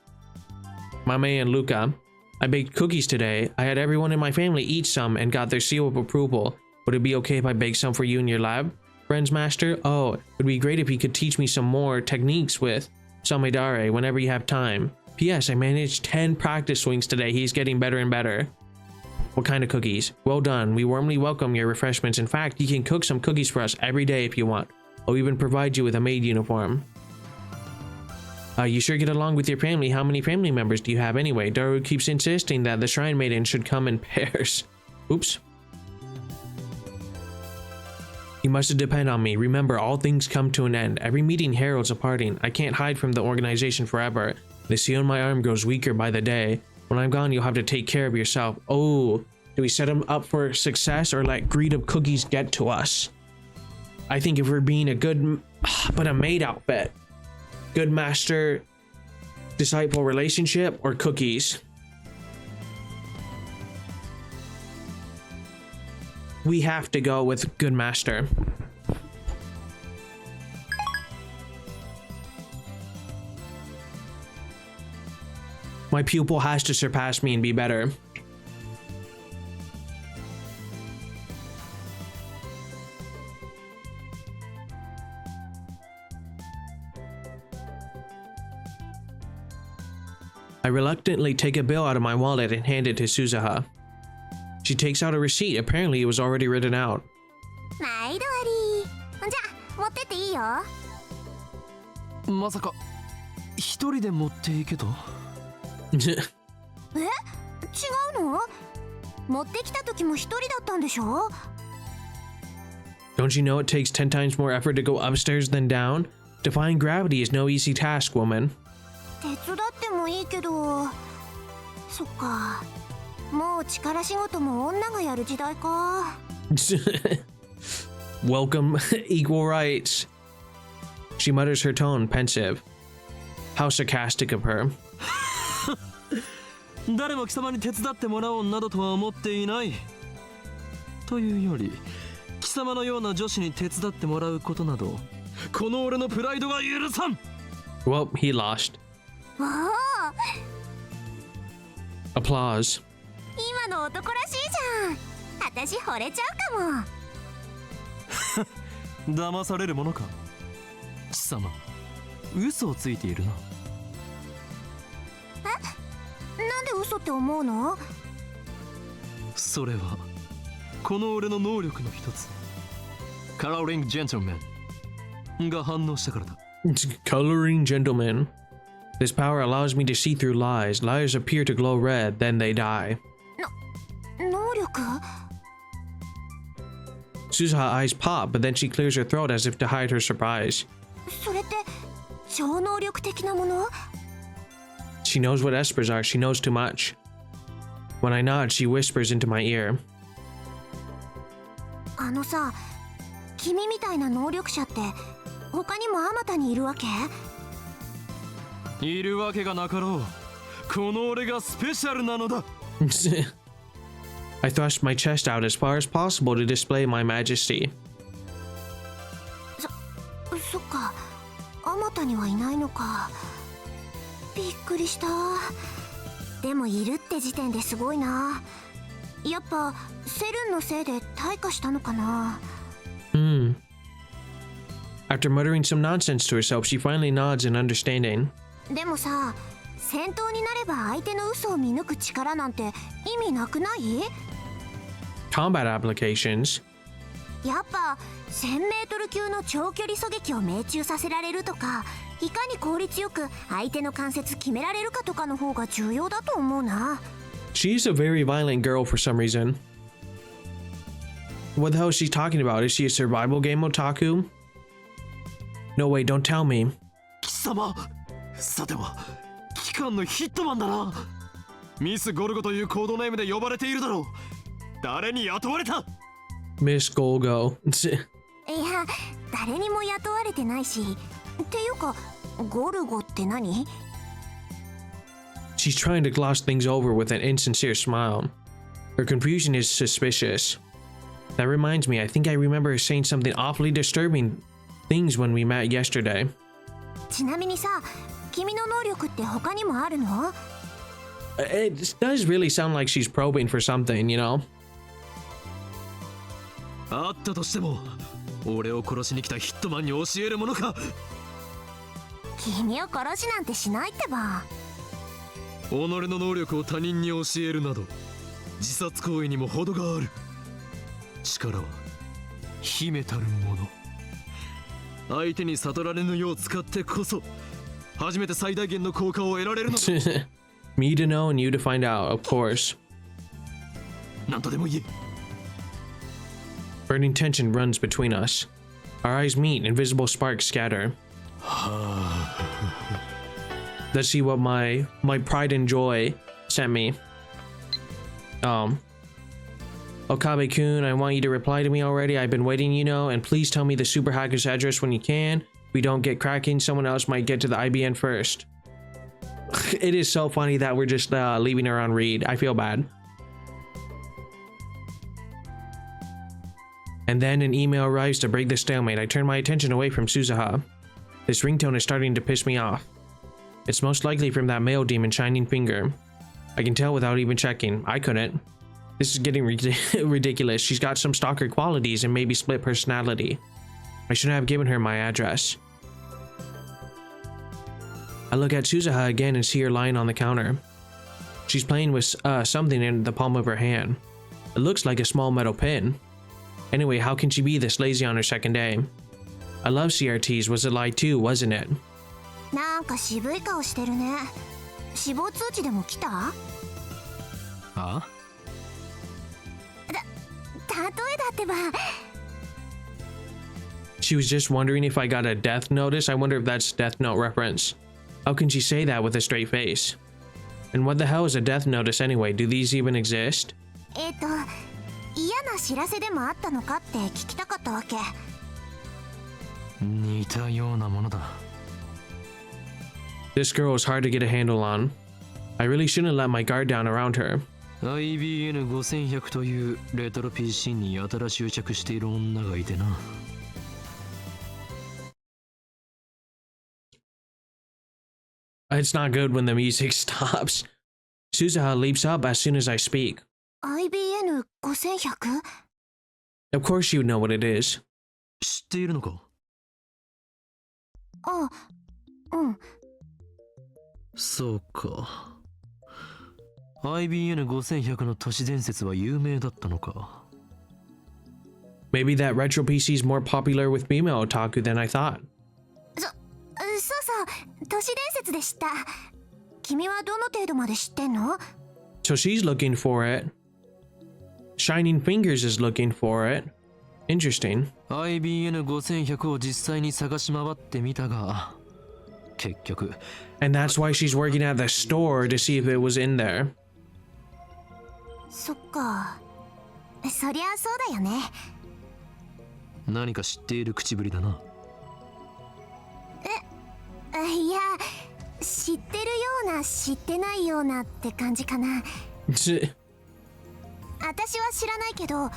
My man Luca. I baked cookies today. I had everyone in my family eat some and got their seal of approval. Would it be okay if I bake some for you in your lab? Friends master? Oh, it would be great if you could teach me some more techniques with Samedare whenever you have time. P.S. I managed 10 practice swings today. He's getting better and better. What kind of cookies? Well done. We warmly welcome your refreshments. In fact, you can cook some cookies for us every day if you want. I'll even provide you with a maid uniform. You sure get along with your family. How many family members do you have anyway? Daru keeps insisting that the shrine maiden should come in pairs. Oops. You must depend on me. Remember, all things come to an end. Every meeting heralds a parting. I can't hide from the organization forever. The seal on my arm grows weaker by the day. When I'm gone, you'll have to take care of yourself. Oh, do we set him up for success or let greed of cookies get to us? I think if we're being a good, but a maid outfit, good master disciple relationship, or cookies. We have to go with good master. My pupil has to surpass me and be better. I reluctantly take a bill out of my wallet and hand it to Suzuha. She takes out a receipt. Apparently it was already written out. 毎度あり。じゃあ持ってっていいよ。まさか一人で持っていけと？え？違うの？持ってきた時も一人だったんでしょ？ Don't you know it takes 10 times more effort to go upstairs than down? Defying gravity is no easy task, woman. 手伝ってもいいけど。そっか。もう力仕事も女がやる時代か。Welcome, equal rights. She mutters her tone, pensive. How sarcastic of her. 誰も貴様に手伝ってもらおうなどとは思っていない。というより、貴様のような女子に手伝ってもらうことなど、この俺のプライドが許さん。Well, he lost. おお。Applause. 今の男らしいじゃん。私惚れちゃうかも。騙されるものか。貴様、嘘をついているな。なんで嘘って思うの？それはこの俺の能力の一つ、カラーリングジェントルマンが反応したからだ。Coloring gentleman. This power allows me to see through lies. Liars appear to glow red, then they die. 能力？ Suzuha eyes pop, but then she clears her throat as if to hide her surprise. それって超能力的なもの？ She knows what espers are. She knows too much. When I nod, she whispers into my ear. あのさ、君みたいな能力者って他にもあまたにいるわけ？いるわけがなかろう。この俺がスペシャルなのだ。I thrust my chest out as far as possible to display my majesty. そっか、あまたにはいないのか。びっくりした。でもいるって時点ですごいな。やっぱセルンのせいで退化したのかな。After muttering some nonsense to herself, she finally nods in understanding. でもさ、戦闘になれば相手の嘘を見抜く力なんて意味なくない？ Combat applications. やっぱ 1000m 級の長距離狙撃を命中させられるとか、いかに効率よく相手の関節決められるかとかの方が重要だと思うな。 She's a very violent girl for some reason. What the hell is she talking about? Is she a survival game otaku? No way, don't tell me. 貴様、さては機関のヒットマンだな。ミスゴルゴというコードネームで呼ばれているだろう。誰に雇われた？ Miss Golgo. いや誰にも雇われてないしっていうかゴルゴって何？ She's trying to gloss things over with an insincere smile. Her confusion is suspicious. That reminds me, I think I remember her saying something awfully disturbing things when we met yesterday. ちなみにさ君の能力って他にもあるの？ It does really sound like she's probing for something, you know? あったとしても俺を殺しに来たヒットマンに教えるものか。君を殺しなんてしないってば。己の能力を他人に教えるなど自殺行為にも程がある。力は秘めたるもの。相手に悟られぬよう使ってこそ初めて最大限の効果を得られるのだ。Me to know and you to find out, of course. 何とでも言え。Burning tension runs between us. Our eyes meet, invisible sparks scatter. Let's see what my pride and joy sent me. Okabe-kun, I want you to reply to me already. I've been waiting, you know, and please tell me the super hacker's address when you can. If we don't get cracking, someone else might get to the IBN first. It is so funny that we're just leaving her on read. I feel bad. And then an email arrives to break the stalemate. I turn my attention away from Suzuha. This ringtone is starting to piss me off. It's most likely from that male demon Shining Finger. I can tell without even checking. I couldn't. This is getting ridiculous. She's got some stalker qualities and maybe split personality. I shouldn't have given her my address. I look at Suzuha again and see her lying on the counter. She's playing with something in the palm of her hand. It looks like a small metal pin. Anyway, how can she be this lazy on her second day? I love CRTs. Was a lie too, wasn't it? なんか渋い顔してるね。死亡通知でも来た？あ？例えだってば。 She was just wondering if I got a death notice. I wonder if that's Death Note reference. How can she say that with a straight face? And what the hell is a death notice anyway? Do these even exist? 嫌な知らせでもあったのかって聞きたかったわけ。似たようなものだ。This girl is hard to get a handle on. I really shouldn't let my guard down around her. IBN5100 というレトロ PC にやたら執着している女がいてな。It's not good when the music stops. Suzuha leaps up as soon as I speak. IBN5100? Of course you know what it is. 知っているのか？あ、うん。そうか。IBN5100 の都市伝説は有名だったのか。Maybe that retro PC is more popular with female otaku than I thought. そう、都市伝説で知った。君はどの程度まで知ってんの？ So she's looking for it. Shining Fingers is looking for it. Interesting. IBN5100 を実際に探し回ってみたが、結局。And that's why she's working at the store to see if it was in there. そっか。そりゃそうだよね。何か知っている口ぶりだな。いや、知ってるような知ってないようなって感じかな。私は知らないけど、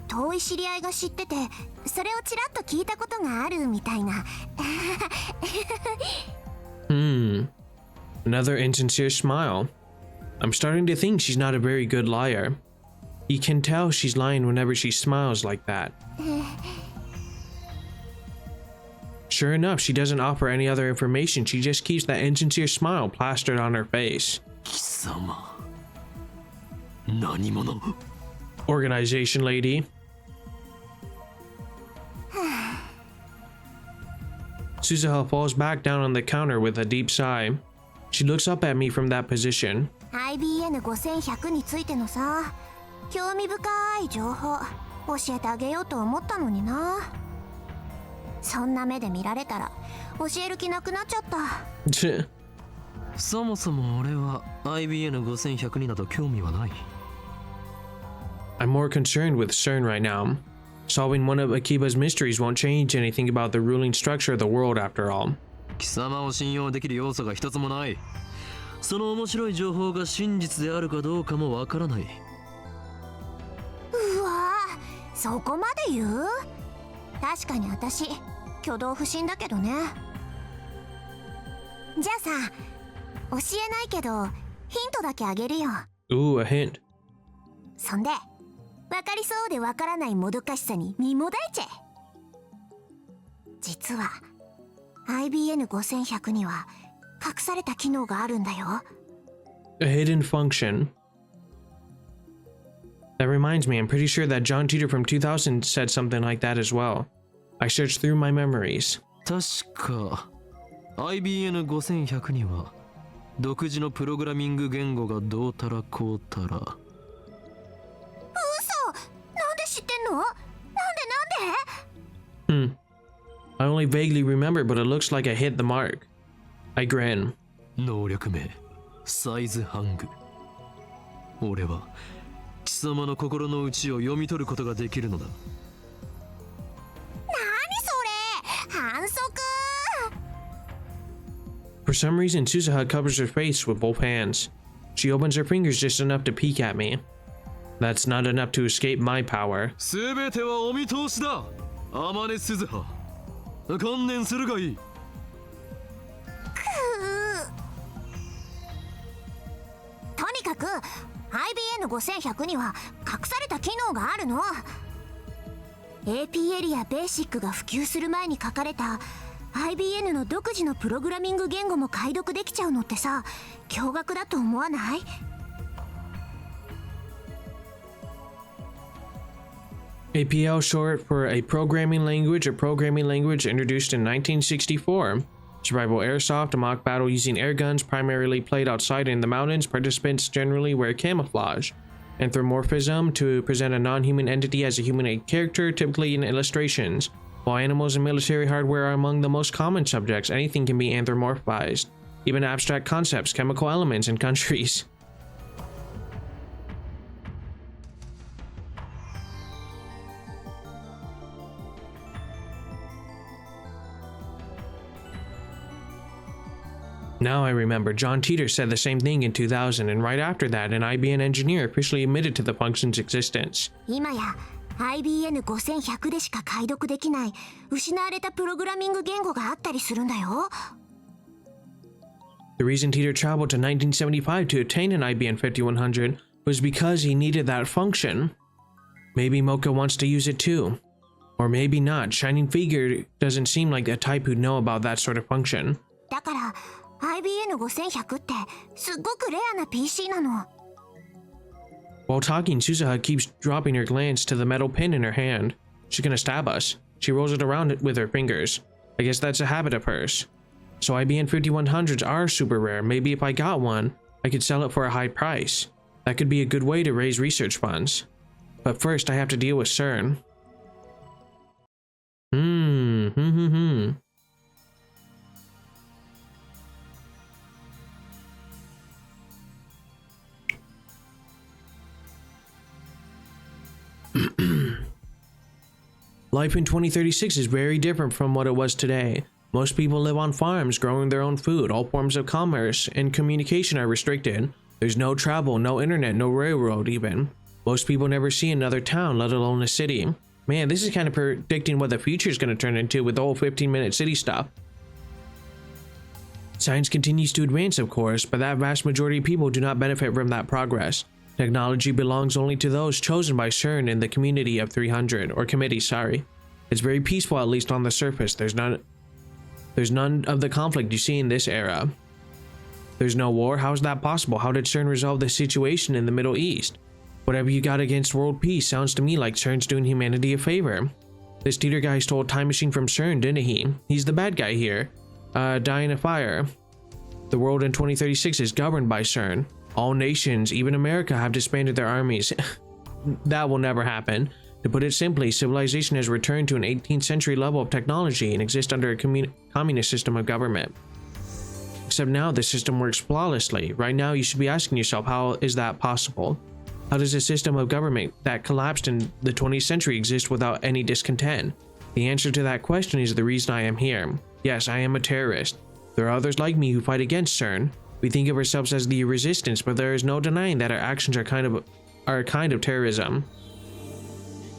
遠い知り合いが知ってて、それをちらっと聞いたことがあるみたいな。Another insincere smile. I'm starting to think she's not a very good liar. You can tell she's lying whenever she smiles like that. Sure enough, she doesn't offer any other information. She just keeps that insincere smile plastered on her face. 貴様。何者？ Organization lady. Suzuha falls back down on the counter with a deep sigh. She looks up at me from that position. IBN5100 についてのさ、興味深い情報教えてあげようと思ったのにな。そんな目で見られたら教える気なくなっちゃった。そもそも俺は IBN5100 になど興味はない。I'm more concerned with Sern right now. Solving one of Akiba's mysteries won't change anything about the ruling structure of the world after all. 貴様を信用できる要素が一つもない。その面白い情報が真実であるかどうかもわからない。うわぁ、そこまで言う？確かに私挙動不審だけどね。じゃあさ、教えないけどヒントだけあげるよ。Ooh, a hint. そんで分かりそうで分からないもどかしさに身もだえちゃえ。実は IBN5100 には隠された機能があるんだよ。A hidden function. That reminds me, I'm pretty sure that John Teeter from 2000 said something like that as well. I searched through my memories. 確か IBN5100 には独自のプログラミング言語がどうたらこうたら。嘘！なんで知ってんの？なんで？ I only vaguely remember, but it looks like I hit the mark. I grin. 能力名サイズハング。俺は貴様の心の内を読み取ることができるのだ。何それ？反則！ For some reason, Suzuha covers her face with both hands. She opens her fingers just enough to peek at me. That's not enough to escape my power. すべてはお見通しだ。天音鈴葉。観念するがいい。とにかく IBN5100 には隠された機能があるの。 AP エリアベーシックが普及する前に書かれた IBN の独自のプログラミング言語も解読できちゃうのってさ、驚愕だと思わない？ APL, short for a programming language introduced in 1964. Survival airsoft, a mock battle using air guns primarily played outside in the mountains. Participants generally wear camouflage. Anthropomorphism, to present a non-human entity as a humanoid character, typically in illustrations. While animals and military hardware are among the most common subjects, anything can be anthropomorphized. Even abstract concepts, chemical elements, and countries. Now I remember, John Teeter said the same thing in 2000, and right after that, an IBM engineer officially admitted to the function's existence. 今や IBN5100 でしか解読できない失われたプログラミング言語があったりするんだよ。 The reason Teeter traveled to 1975 to obtain an IBM 5100 was because he needed that function. Maybe Mocha wants to use it too. Or maybe not. Shining Figure doesn't seem like the type who'd know about that sort of function. だから IBN5100 ってすっごくレアな PC なの。 While talking, Suzuha keeps dropping her glance to the metal pin in her hand. She's gonna stab us. She rolls it around with her fingers. I guess that's a habit of hers. So IBM 5100s are super rare. Maybe if I got one, I could sell it for a high price. That could be a good way to raise research funds. But first, I have to deal with Sern. Life in 2036 is very different from what it was today. Most people live on farms, growing their own food. All forms of commerce and communication are restricted. There's no travel, no internet, no railroad even. Most people never see another town, let alone a city. Man, this is kind of predicting what the future is going to turn into with the whole 15-minute city stuff. Science continues to advance, of course, but that vast majority of people do not benefit from that progress. Technology belongs only to those chosen by Sern in the community of 300, or committee, sorry. It's very peaceful, at least on the surface. There's none of the conflict you see in this era. There's no war? How is that possible? How did Sern resolve the situation in the Middle East? Whatever you got against world peace sounds to me like Cern's doing humanity a favor. This Teeter guy stole a time machine from Sern, didn't he? He's the bad guy here. Dying a fire. The world in 2036 is governed by Sern. All nations, even America, have disbanded their armies. That will never happen. To put it simply, civilization has returned to an 18th century level of technology and exists under a communist system of government. Except now the system works flawlessly. Right now you should be asking yourself, how is that possible? How does a system of government that collapsed in the 20th century exist without any discontent? The answer to that question is the reason I am here. Yes, I am a terrorist. There are others like me who fight against Sern. We think of ourselves as the resistance, but there is no denying that our actions are a kind of terrorism.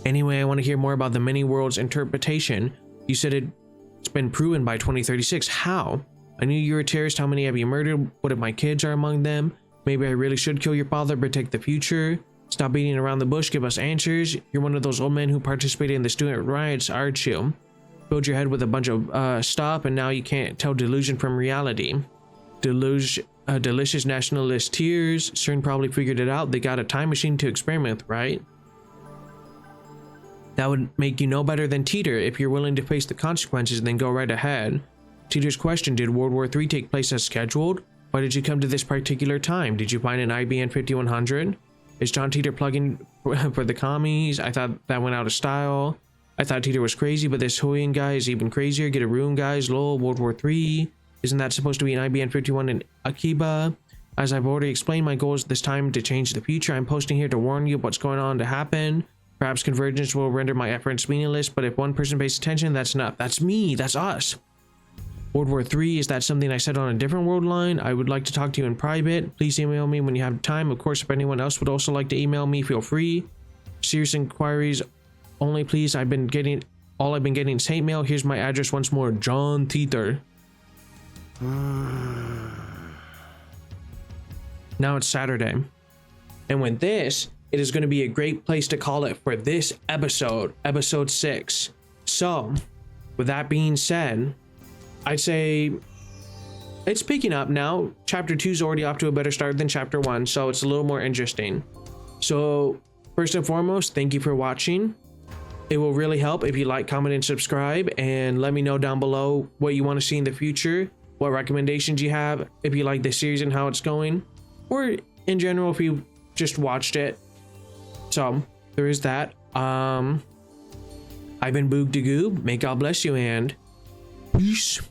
Anyway, I want to hear more about the many worlds interpretation. You said it's been proven by 2036. How? I knew you were a terrorist. How many have you murdered? What if my kids are among them? Maybe I really should kill your father, protect the future. Stop beating around the bush, give us answers. You're one of those old men who participated in the student riots, aren't you? Filled your head with a bunch of stuff, and now you can't tell delusion from reality. Delicious nationalist tears. Sern probably figured it out. They got a time machine to experiment with, right? That would make you no better than Teeter. If you're willing to face the consequences, then go right ahead. Teeter's question, did World War III take place as scheduled? Why did you come to this particular time? Did you find an IBN 5100? Is John Teeter plugging for the commies? I thought that went out of style. I thought Teeter was crazy, but this Hoyan guy is even crazier. Get a room, guys. Lol, World War III. Isn't that supposed to be an IBN 51 in Akiba? As I've already explained, my goal is this time to change the future. I'm posting here to warn you of what's going on to happen. Perhaps convergence will render my efforts meaningless, but if one person pays attention, that's enough. That's me. That's us. World War III, is that something I said on a different world line? I would like to talk to you in private. Please email me when you have time. Of course, if anyone else would also like to email me, feel free. Serious inquiries only, please. All I've been getting is hate mail. Here's my address once more. John Teeter. Now it's Saturday. And with this, it is going to be a great place to call it for this episode, episode 6. So, with that being said, I'd say it's picking up now. Chapter 2 is already off to a better start than chapter 1, so it's a little more interesting. So, first and foremost, thank you for watching. It will really help if you like, comment, and subscribe, and let me know down below what you want to see in the future, what recommendations you have, if you like the series and how it's going, or in general if you just watched it. So there is that. I've been Boog de Goob. May God bless you, and peace.